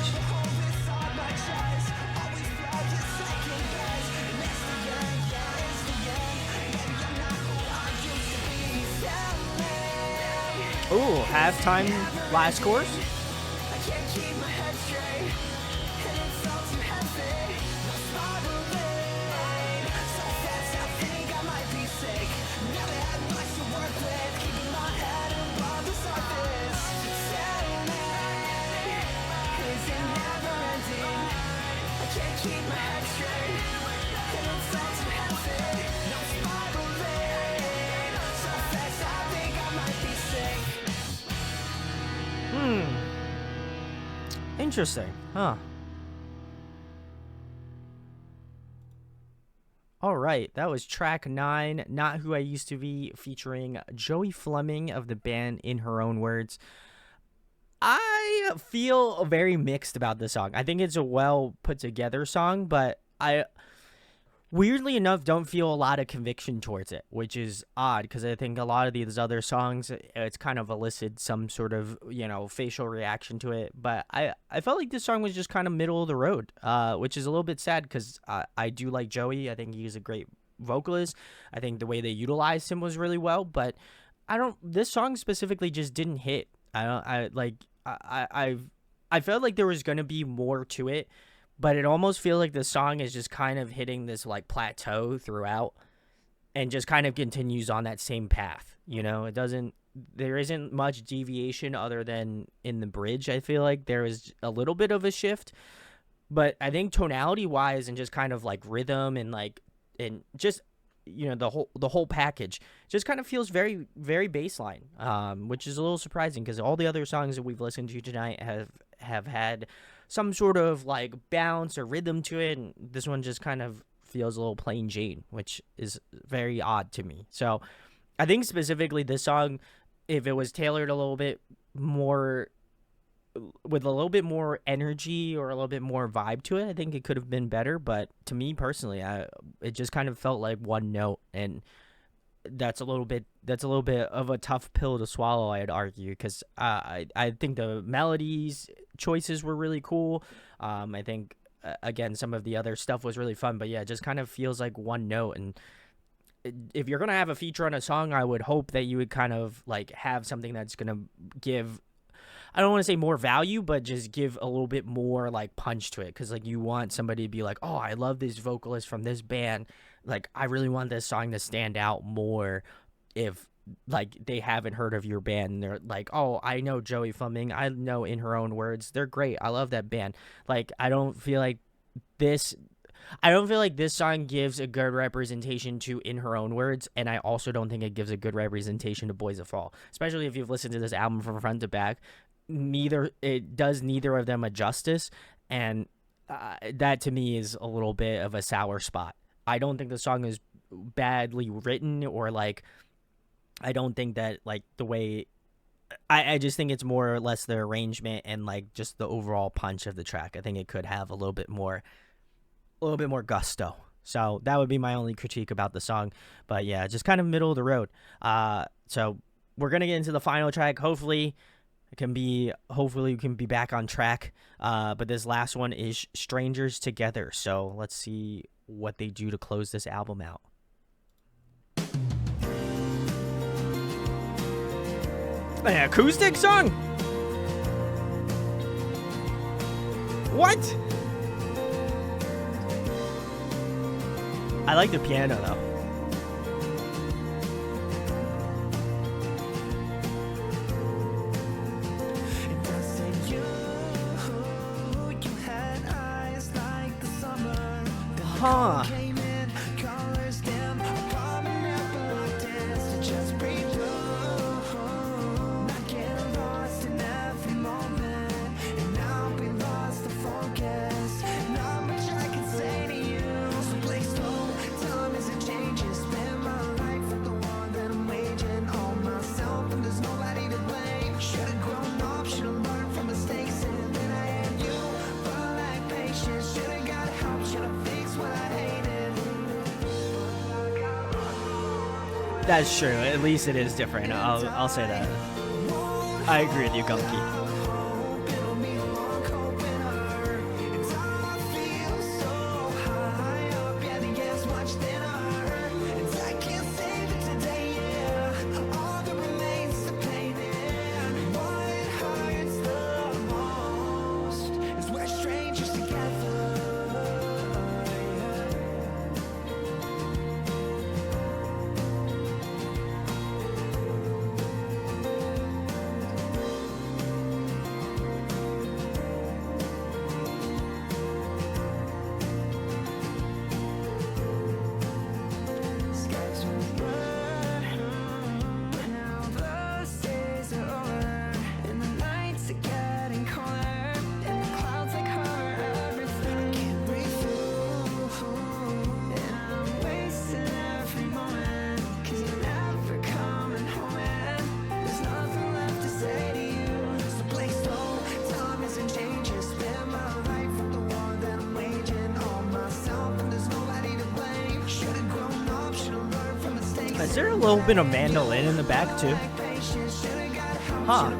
Ooh, halftime last course. Hmm. Interesting. Huh. All right, that was track 9, Not Who I Used to Be, featuring Joey Fleming of the band In Her Own Words. I feel very mixed about this song. I think it's a well put together song, but I weirdly enough don't feel a lot of conviction towards it, which is odd because I think a lot of these other songs it's kind of elicited some sort of facial reaction to it. But I felt like this song was just kind of middle of the road, which is a little bit sad because I do like Joey. I think he's a great vocalist. I think the way they utilized him was really well, but I don't. This song specifically just didn't hit. I don't. I like. I felt like there was gonna be more to it, but it almost feels like the song is just kind of hitting this like plateau throughout and just kind of continues on that same path. It doesn't. There isn't much deviation other than in the bridge. I feel like there is a little bit of a shift, but I think tonality wise and just kind of like rhythm and just the whole package just kind of feels very very baseline, which is a little surprising because all the other songs that we've listened to tonight have had some sort of like bounce or rhythm to it, and this one just kind of feels a little plain Jane, which is very odd to me. So I think specifically this song, if it was tailored a little bit more with a little bit more energy or a little bit more vibe to it, I think it could have been better. But to me personally, it just kind of felt like one note, and that's a little bit of a tough pill to swallow, I'd argue, because I think the melodies choices were really cool. I think again some of the other stuff was really fun, but yeah, it just kind of feels like one note. And if you're gonna have a feature on a song, I would hope that you would kind of like have something that's gonna give, I don't want to say more value, but just give a little bit more like punch to it. Cause like you want somebody to be like, oh, I love this vocalist from this band. Like I really want this song to stand out more if like they haven't heard of your band and they're like, oh, I know Joey Fleming. I know In Her Own Words. They're great. I love that band. Like I don't feel like this. I don't feel like this song gives a good representation to In Her Own Words, and I also don't think it gives a good representation to Boys That Fall, especially if you've listened to this album from front to back. Neither of them a justice, and that to me is a little bit of a sour spot. I don't think the song is badly written, or like I don't think that like the way I just think it's more or less the arrangement and like just the overall punch of the track. I think it could have a little bit more gusto. So that would be my only critique about the song. But yeah, just kind of middle of the road. So we're gonna get into the final track. Hopefully we can be back on track. But this last one is Strangers Together. So let's see what they do to close this album out. An acoustic song? What? I like the piano though. It doesn't you had eyes like the summer. Huh. Came in, colors dim, apartment never danced to just breathe through. Not getting lost in every moment, and now we lost the focus. Not much I can say to you, so please slow. Time isn't changing, spend my life with the one that I'm waging on myself, and there's nobody to blame. Should've grown up, should've learned from mistakes, and then I had you, but I lack patience. Should've got help, should've fixed what I hated. That's true. At least it is different. I'll say that. I agree with you, Gunky. Hope it'll be a long, cold winter, and I feel so high up, yeah, the air's much thinner, and I can't save it today, yeah. All that remains is the pain, and what hurts the most is we're strangers together. Skies will burn, now those days are over, and the nights are getting colder, and the clouds like cover everything. I can't breathe through, and I'm wasting every moment, 'cause you're never coming home, and there's nothing left to say to you. So please slow, time isn't changing, spend my life with the one that I'm waging on myself, and there's nobody to blame. Should've grown up, should've learned from mistakes. Is there a little bit of mandolin in the back too? Huh.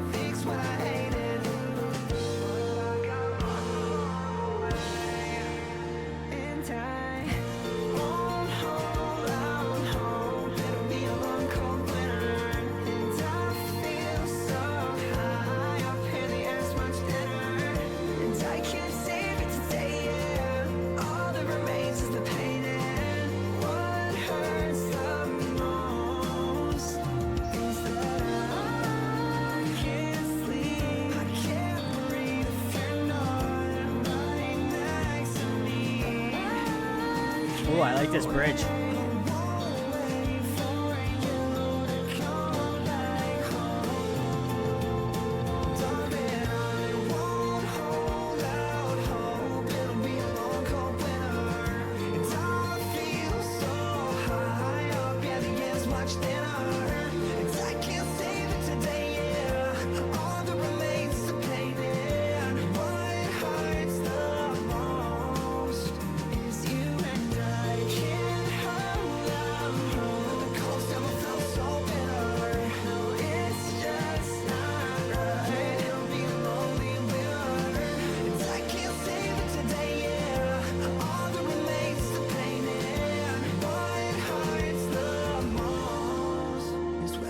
Oh, I like this bridge.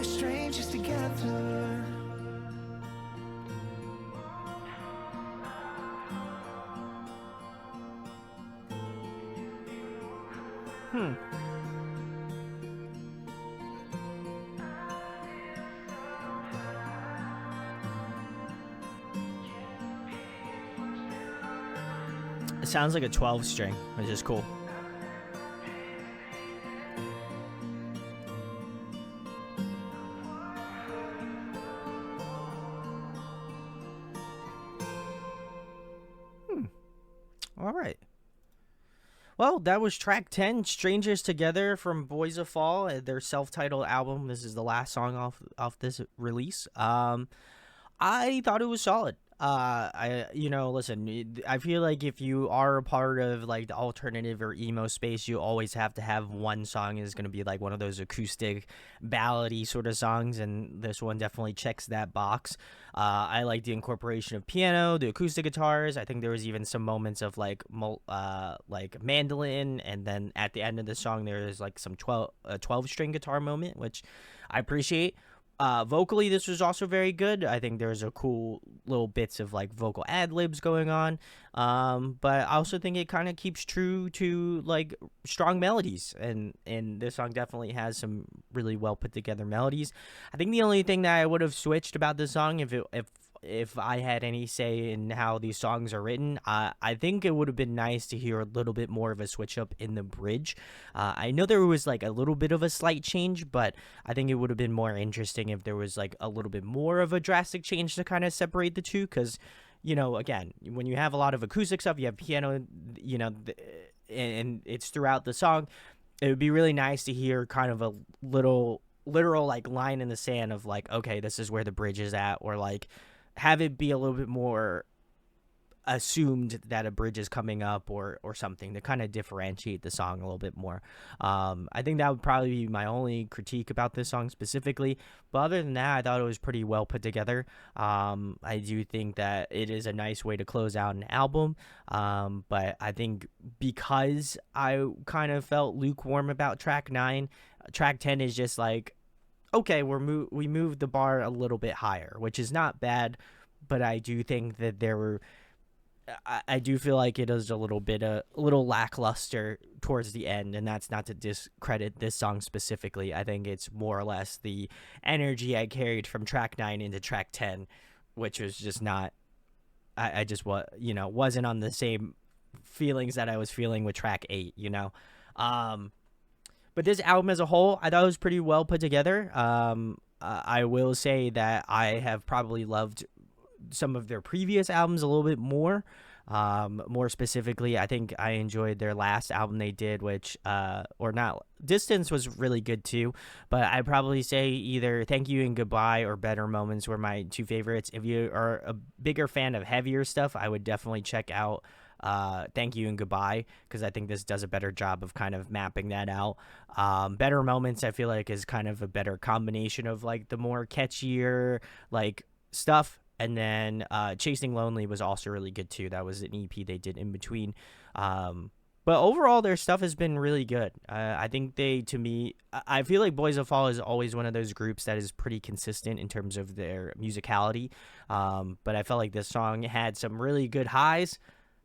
Strangers together. It sounds like a 12 string, which is cool. Hmm. All right. Well, that was track 10, Strangers Together from Boys of Fall, their self-titled album. This is the last song off this release. I thought it was solid. Listen, I feel like if you are a part of like the alternative or emo space, you always have to have one song is going to be like one of those acoustic ballady sort of songs, and this one definitely checks that box. I like the incorporation of piano, the acoustic guitars. I think there was even some moments of like mandolin, and then at the end of the song there is like some 12 string guitar moment, which I appreciate. Vocally, this was also very good. I think there's a cool little bits of like vocal ad libs going on. But I also think it kind of keeps true to like strong melodies, and this song definitely has some really well put together melodies. I think the only thing that I would have switched about this song, if I had any say in how these songs are written, I think it would have been nice to hear a little bit more of a switch up in the bridge. I know there was like a little bit of a slight change, but I think it would have been more interesting if there was like a little bit more of a drastic change to kind of separate the two. Because, again, when you have a lot of acoustic stuff, you have piano, and it's throughout the song. It would be really nice to hear kind of a little literal like line in the sand of like, okay, this is where the bridge is at, or like have it be a little bit more assumed that a bridge is coming up, or something to kind of differentiate the song a little bit more. I think that would probably be my only critique about this song specifically. But other than that, I thought it was pretty well put together. I do think that it is a nice way to close out an album. But I think because I kind of felt lukewarm about track 9, track 10 is just like, okay, we moved the bar a little bit higher, which is not bad, but I do think that I do feel like it is a little lackluster towards the end, and that's not to discredit this song specifically. I think it's more or less the energy I carried from track 9 into track 10, which was just not. I just wasn't on the same feelings that I was feeling with track 8. Um, but this album as a whole, I thought it was pretty well put together. I will say that I have probably loved some of their previous albums a little bit more. More specifically, I think I enjoyed their last album they did, which, or not, Distance was really good too. But I'd probably say either Thank You and Goodbye or Better Moments were my two favorites. If you are a bigger fan of heavier stuff, I would definitely check out Thank You and Goodbye, because I think this does a better job of kind of mapping that out. Better Moments, I feel like, is kind of a better combination of like the more catchier like stuff. And then Chasing Lonely was also really good too. That was an EP they did in between. But overall, their stuff has been really good. I think to me, I feel like Boys of Fall is always one of those groups that is pretty consistent in terms of their musicality. But I felt like this song had some really good highs,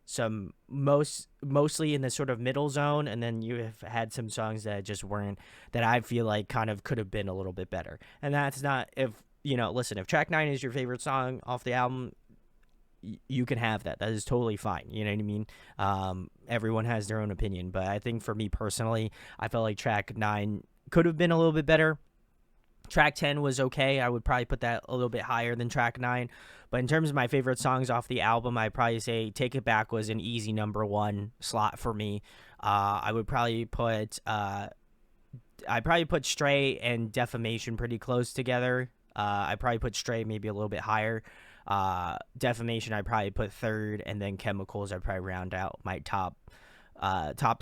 some mostly in the sort of middle zone, and then you have had some songs that just weren't, that I feel like kind of could have been a little bit better. And that's not, if listen, if track 9 is your favorite song off the album, you can have that. That is totally fine. You know what I mean? Everyone has their own opinion, but I think for me personally, I felt like track 9 could have been a little bit better. Track 10 was okay. I would probably put that a little bit higher than track 9. But in terms of my favorite songs off the album, I'd probably say Take It Back was an easy number 1 slot for me. I would probably put Stray and Defamation pretty close together. I probably put Stray maybe a little bit higher. Defamation I probably put third, and then Chemicals I probably round out my top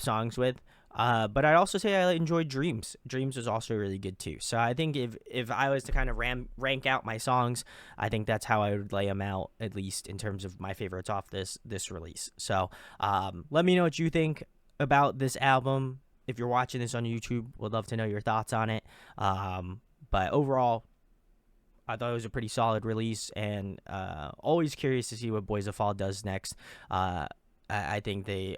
songs with. But I'd also say I enjoyed Dreams. Dreams was also really good too. So I think if I was to kind of rank out my songs, I think that's how I would lay them out, at least in terms of my favorites off this release. So let me know what you think about this album. If you're watching this on YouTube, would love to know your thoughts on it. But overall, I thought it was a pretty solid release, and always curious to see what Boys of Fall does next. I think they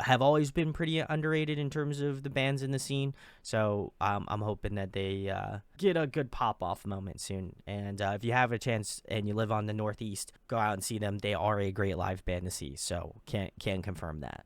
have always been pretty underrated in terms of the bands in the scene. So I'm hoping that they get a good pop off moment soon. And if you have a chance and you live on the Northeast, go out and see them. They are a great live band to see. So can't confirm that.